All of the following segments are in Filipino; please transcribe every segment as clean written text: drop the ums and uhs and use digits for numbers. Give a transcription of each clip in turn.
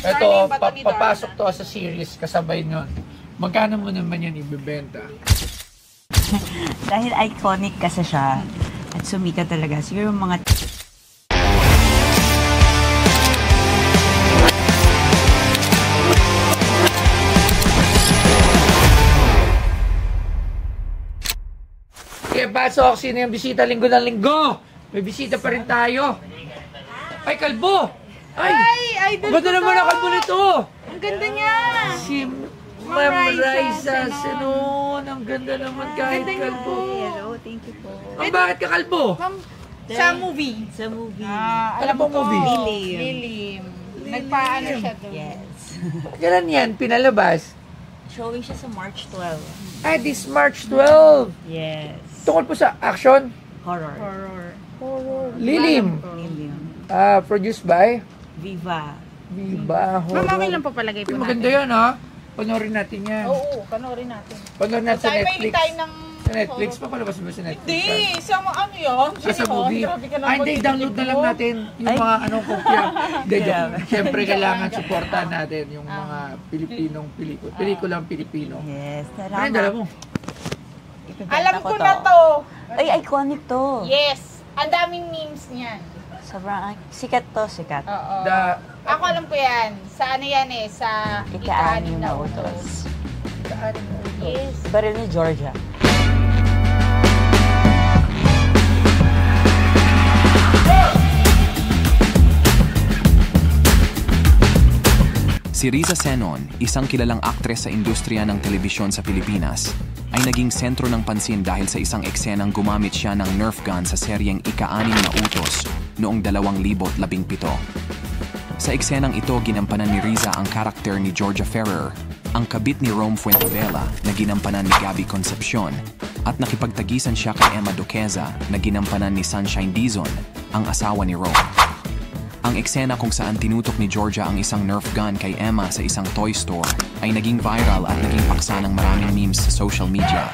Ito, papasok to sa series kasabay nun. Magkano mo naman yan ibibenta? Dahil iconic kasi siya at sumikat talaga. Siguro mga Okay, pasok. Sino yung bisita linggo ng linggo? May bisita pa rin tayo. Ay, kalbo! Ay, ganda naman ang kalbo nito! Ang ganda niya! Si Ma'am Raisa Senon. Ang ganda naman kahit kalbo. hello, thank you po. Ang bakit ka kalbo? Sa movie. Sa movie. Ano pong movie? Lilim. Nagpaano siya doon. Yes. Kailan yan? Pinalabas? Showing siya sa March 12. Ay, this March 12. Yes. Tungkol po sa action? Horror. Lilim. Lilim. Produced by? Viva. Viva. Ma'am, okay lang po palagay po natin. Maganda yan, ha? Panoorin natin yan. Oo, panoorin natin. Panoorin natin sa Tayo may Netflix. tayo ng... Sa Netflix pa palabas mo sa Netflix. Hindi! Sa mga ano yun? Sa movie. Grabe ka Ay, hindi. Download na lang natin yung mga anong kopya. Hindi, siyempre kailangan supportan natin yung mga Pilipinong pelikula. Pelikulang Pilipino. Yes. Ano yung dala mo? Alam ko na to! Ay, iconic to. Yes! Ang daming memes niyan. Sobrang sikat to, sikat. Oo. Ako alam ko yan. Sa ano yan eh? Sa Ika-anim na utos. Yes. Baril ni Georgia. Si Riza Senon, isang kilalang aktres sa industriya ng telebisyon sa Pilipinas, ay naging sentro ng pansin dahil sa isang eksenang gumamit siya ng Nerf gun sa seryeng Ika-anim na utos noong 2017. Sa eksenang ito, ginampanan ni Riza ang karakter ni Georgia Ferrer, ang kabit ni Rome Fuentebella na ginampanan ni Gabby Concepcion, at nakipagtagisan siya kay Emma Duqueza na ginampanan ni Sunshine Dizon, ang asawa ni Rome. Ang eksena kung saan tinutok ni Georgia ang isang Nerf gun kay Emma sa isang toy store ay naging viral at naging paksa ng maraming memes sa social media.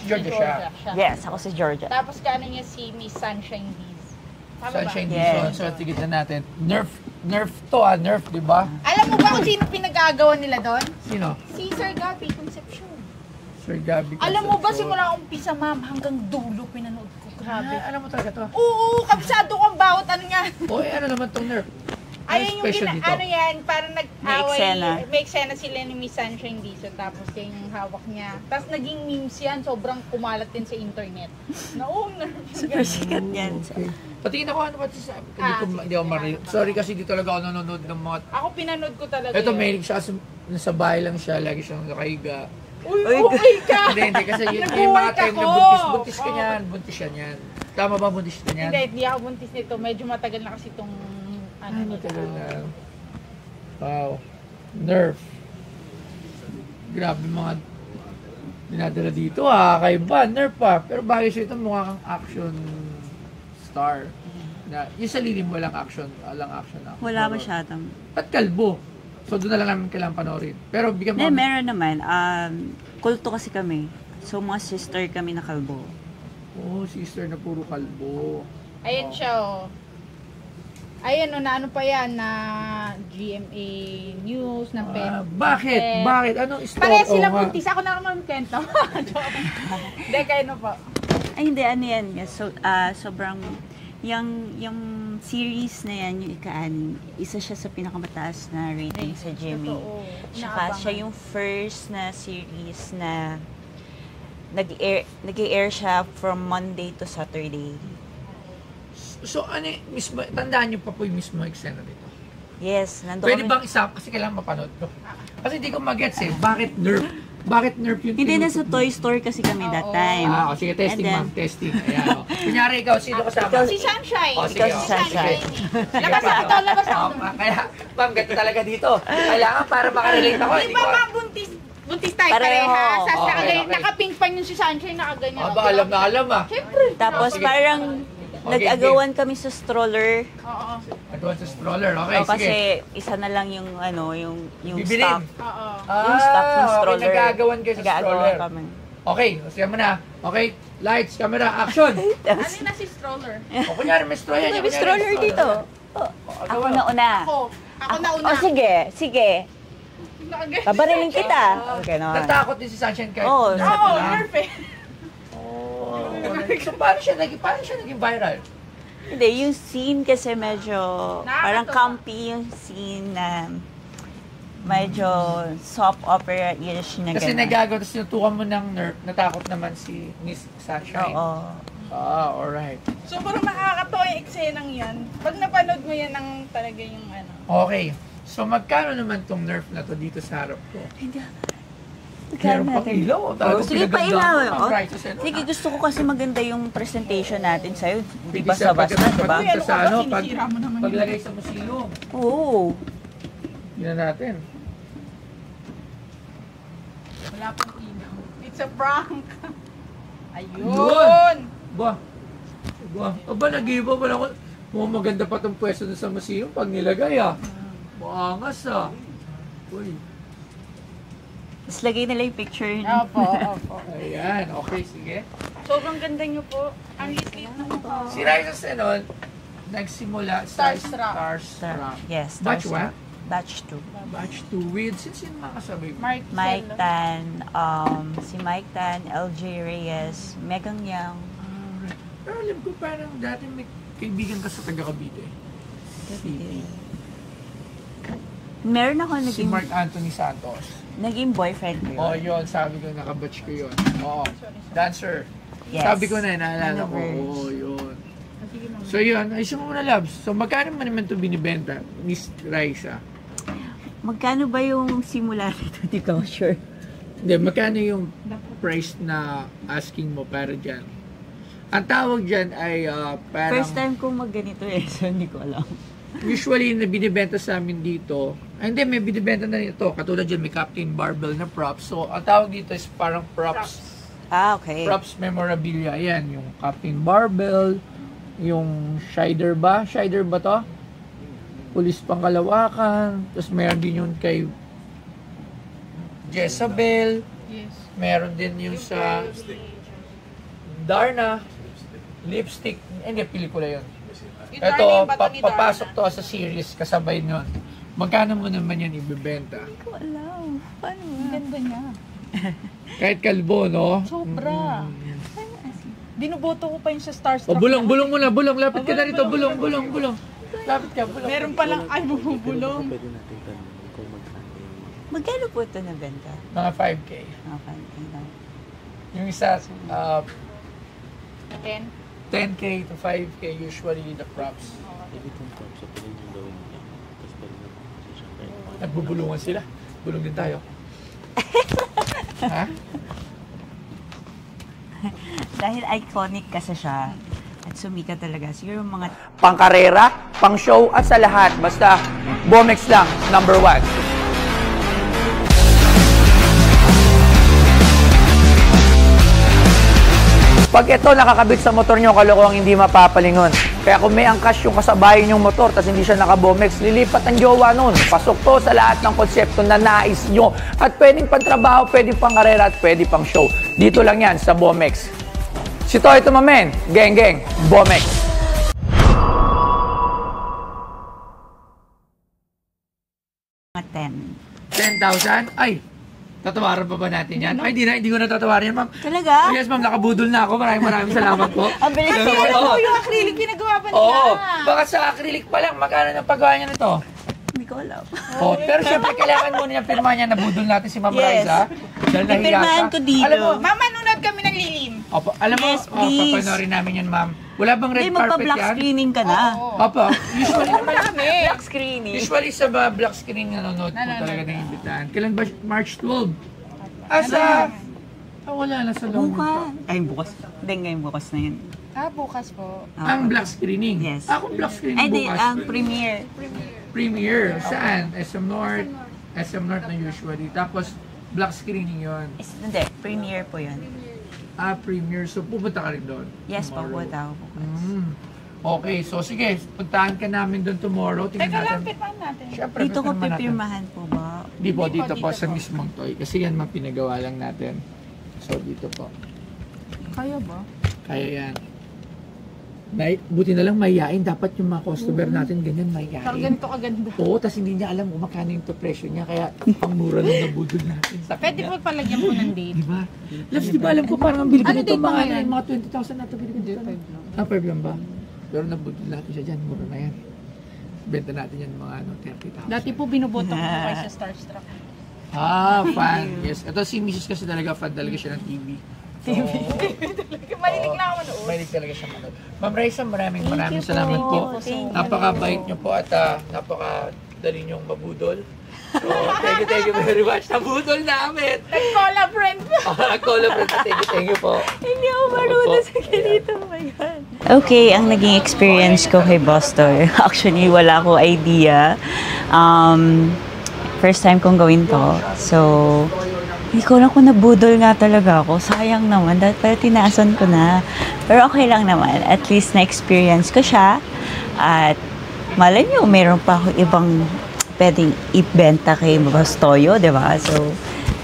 Georgia siya. Yes, ako si Georgia. Tapos kano niya si Miss Sunshine Diz. Tama ba? Sunshine Yes. Dizon. So, tigit na natin. Nerf to Nerf, di ba? Alam mo ba kung sino pinag-aagawan nila doon? Sino? Si Sir Gabby Concepcion. Sir Gabby. Alam mo ba simula umpisa ma'am hanggang dulo pinanood ko. Grabe. Alam mo talaga to? Oo, kabisado kong bawat ano niya. O, ano naman tong Nerf? Ayun yung special dito? ano yan, parang eksena. may eksena sila ni Miss Sunshine Dizon, tapos yung hawak niya. Tapos naging memes yan, sobrang kumalat din sa internet. Super sikat yan. Okay. Patingin ako ano ba ito sa... Hindi ako marinig. Sorry kasi di talaga ako nanonood ng mga... Ako pinanood ko talaga Ito, yun. mahilig siya. Nasa bahay lang siya. Lagi siyang nakahiga. Uy, okay ka! Hindi. Kasi yung mga Nabuhay time na ako. buntis ka niyan. Buntis siya niyan. Tama ba buntis ka niyan? Hindi ako buntis nito. Medyo matagal na kasi itong... Ay, matagal na. Wow. Nerf. Grabe mga dinadala dito kakaiba. Nerf pa. Pero bagay siya ito mukha kang action star. Na, yung sa lilim walang action na. Wala masyadong. Ba't kalbo? So doon na lang namin kailangan panoorin. Pero bigyan mo... Meron naman. Kulto kasi kami. So, mga sister kami na kalbo. Oh, sister na puro kalbo. Ayun siya oh. Ayun o, na ano pa yan, na GMA News, ng Pen. Bakit? Bakit? Anong story? Pareha sila buntis. Ako na naman kwento. Hindi, kayo na po. Ay, hindi. Ano yan? So, sobrang... Yung series na yan, yung Ika-anim, isa siya sa pinakamataas na rating sa GMA. Tsaka siya yung first na series na nag-air siya from Monday to Saturday. So, ano, mismo, tandaan niyo pa po yung mismo eksena dito. Yes, nandun Pwede kami. bang isa? Kasi kailangan mapanood ko. Kasi hindi ko magets bakit Nerf? Bakit Nerf yung Hindi, tinutok nasa mo? Toy Store kasi kami that time. Sige, testing And then, ma'am, testing. Ayan, Kunyari ikaw, sino kasama? Si Sunshine. Sige, si Sunshine. Labas ako to, labas ako. Kaya, ma'am, ganito talaga dito. Kailangan para makarelate ako. Di ba ma'am, buntis tayo Pareho. parehas. Okay. Naka-pink pan yung si Sunshine, nakaganyan. Aba, alam na alam Siyempre. Tapos Sige. parang Okay, nag-agawan kami sa stroller. Oo. Advance sa stroller, okay, O, sige. kasi isa na lang yung yung Bibilin. stock. Oo. Yung stock ng Okay, stroller. nag-aagawan kayo sa Nag-aagawan stroller. kami. Okay, sige mo na. Okay, lights, camera, action! Ano na si stroller? O, kunyari, may stroller yan. May stroller dito. Oh, ako na una. Ako. Ako na una. Oh, sige. Pabarilin kita. Okay, no. Natakot din si Sunshine kahit Oo, nerf Oo, lang. nerf eh. So paano siya naging viral? Hindi, yung scene kasi medyo parang Nakakatuwa. campy yung scene na medyo soap opera-ish na Kasi gano'n. nagagawa, tapos tinutukan mo ng nerf, natakot naman si Miss Sunshine. Oo. Alright. Sobrang nakakatawa yung eksenang yan. Pag napanood mo yan ang talaga yung ano. Okay. So magkano naman tong nerf na to dito sa harap ko? Hindi. Meron pang ilaw. Talagang Sige, pinagandaan pailaw. mo ang prices and Sige, gusto ko kasi maganda yung presentation natin sa'yo. Hindi Hindi siya basta-basta, di ba? pagdating sa ano, Sinisira mo naman paglagay sa musilong. Oo. Yun na natin. Wala pang ilaw. It's a prank. Ayun. Yun. Ba? Aba, nag-iba pa lang ako. Mukhang maganda pa itong pwesto na sa museum pag nilagay Maangas Uy. Tapos lagay nila yung picture niyo. Opo. Ayan, okay, sige. Sobrang ganda nyo po. Ang liit na mukha. Si Raisa Senon, nagsimula sa Starstruck. Yes. Batch Starstruck. 1? Batch 2. Batch 2 with, sino mga kasabay mo? Mike Tan, si Mike Tan, LJ Reyes, Megang Yang. Pero alam ko parang dati may kaibigan ka sa taga Cavite. Meron ako Si naging, Mark Anthony Santos. naging boyfriend ko yun. Oh, yun, sabi ko, nakabatch ko yun. Oo, dancer. Yes. Sabi ko na, naalala ko. Universe. Oo, yun. So yun, ayos mo muna, Labs. So magkano man naman ito binibenta, Miss Raisa? Magkano ba yung simula nito? Di ko sure. Hindi, magkano yung price na asking mo para dyan? Ang tawag dyan ay parang... First time kong magganito so hindi ko alam. Usually, na binibenta sa amin dito, hindi, may binibenta na ito. Katulad dyan, may Captain Barbell na props. So, ang tawag dito is parang props. Okay. Props memorabilia. Ayan, yung Captain Barbell, yung Shider ba? Shider ba to? Pulis Pangkalawakan. Tapos meron din yung kay Jezabel. Yes. Meron din yung sa Darna. Lipstick. Hindi, pelikula yun. Yung Ito, Darling Bato ni Darna. papasok to sa series kasabay nun. Magkano mo naman yan ibibenta? Hindi ko alam. Paano Ang nga? ganda niya. Kahit kalbo, no? Sobra. Mm. Binuboto ko pa yung sa Starstruck. O, bulong mo na, bulong. Lapit ka na rito, bulong. Lapit ka, bulong. Meron palang ay bubulong. Magkano po ito na benta? Mga 5K. Okay. Yung isa, 10. 10K to 5K usually the props. Nagbubulungan sila. Bulong din tayo. Ha? Dahil iconic kasi siya at sumikat talaga. Siguro mga Pangkarera, pang show at sa lahat. Basta, Bomex lang, number 1. Pag ito nakakabit sa motor nyo, kalokohang hindi mapapalingon. Kaya kung may angkas yung kasabayan yung motor tapos hindi siya naka-Bomex, lilipat ang jowa nun. Pasok to sa lahat ng konsepto na nais nyo. At pwedeng pang-trabaho, pwedeng pang-karera at pwedeng pang-show. Dito lang yan sa Bomex. Si Toy Tumamen, geng, Bomex. mga 10. 10,000? Ay! Tatawaran pa ba natin yan? Ay, hindi ko na tatawaran yan, ma'am. Talaga? Yes, ma'am, nakabudol na ako. Maraming salamat po. Ang bilis Kasi naman. ano po yung acrylic ginagawa pa nila. Oo, baka sa acrylic pa lang, magkano ng paggawa niya nito? Hindi ko alam. Oh, pero syempre, kailangan muna niya pirma niya, nabudol natin si Ma'am Yes. Raisa. Dahil nahiya Ipirmahan siya. ko dito. Alam mo, Mama, nunod kami ng lilim. opo, alam mo, Yes, please. papanorin namin yan, ma'am. Wala bang red Hindi, carpet magpa-black yan? screening ka na. Opo, usually naman Kami. Black screening. Usually sa black screen nanonood po talaga ng imbitahan. Kailan ba? March 12? Asa? Wala na sa loob. Bukas. Ay, bukas. Hindi, ngayon bukas na yun. Bukas po. Ang black screening? Yes. Kung black screening Ay, di, bukas. ang premiere. Premiere. Saan? SM North. SM North na usually. Tapos, black screening yon. Hindi, premiere po yun. Premiere. So, pupunta ka rin doon? Yes, tomorrow. papunta ako bukas. Okay, so sige, puntahan ka namin doon tomorrow. Tingnan Teka lang, natin. pitman natin. Siyempre, Dito ko pipirma natin. pipirmahan po ba? Di po, Hindi po, dito po, dito sa po. mismong toy. Kasi yan mapinagawa lang natin. So, dito po. Kaya ba? Kaya yan. Buti na lang mahihain. Dapat yung mga customer natin ganyan Parang mahihain. ganito kaganda. Oo, tas hindi niya alam kung magkano yung presyo niya. Kaya ang mura nung nabudol natin sa Pwede kanya. po palagyan po ng date. Diba? Labs, di ba alam ko parang ang bili ko Ano nito date ba mga, ngayon? mga 20,000 na ito bili ko dito. 5 lang ba? Pero nabudol natin siya dyan. Mura na yan. Benta natin yan mga 30,000. Dati po binuboto ko po kayo sa Starstruck. Fan. Yes. Ito si Mrs. kasi talaga fan talaga siya ng TV. Mahilig na ako manood. Mahilig talaga siya manood. Ma'am Raisa, maraming salamat po. Napakabait niyo po at napakadali niyong mabudol. So, thank you very much. Nabudol namin. Nag-cola friend. Cola friend. Thank you po. Hindi ako marunong sa ganito. Oh my God. Okay, ang naging experience ko kay Buster, actually wala ko idea. First time kong gawin to. So, hindi ko lang kung nabudol nga talaga ako. Sayang naman, dahil pala tinaasan ko na. Pero okay lang naman. At least na-experience ko siya. At malay nyo, mayroon pa ako ibang pwedeng ibenta kay Bastoyo, di ba? So,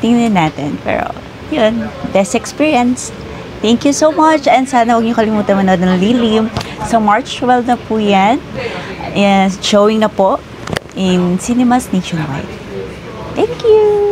tingnan natin. Pero, yun, best experience. Thank you so much. And sana huwag niyo kalimutan manood ng Lilim. So, March 12 na po yan. Showing na po in cinemas nationwide. Thank you!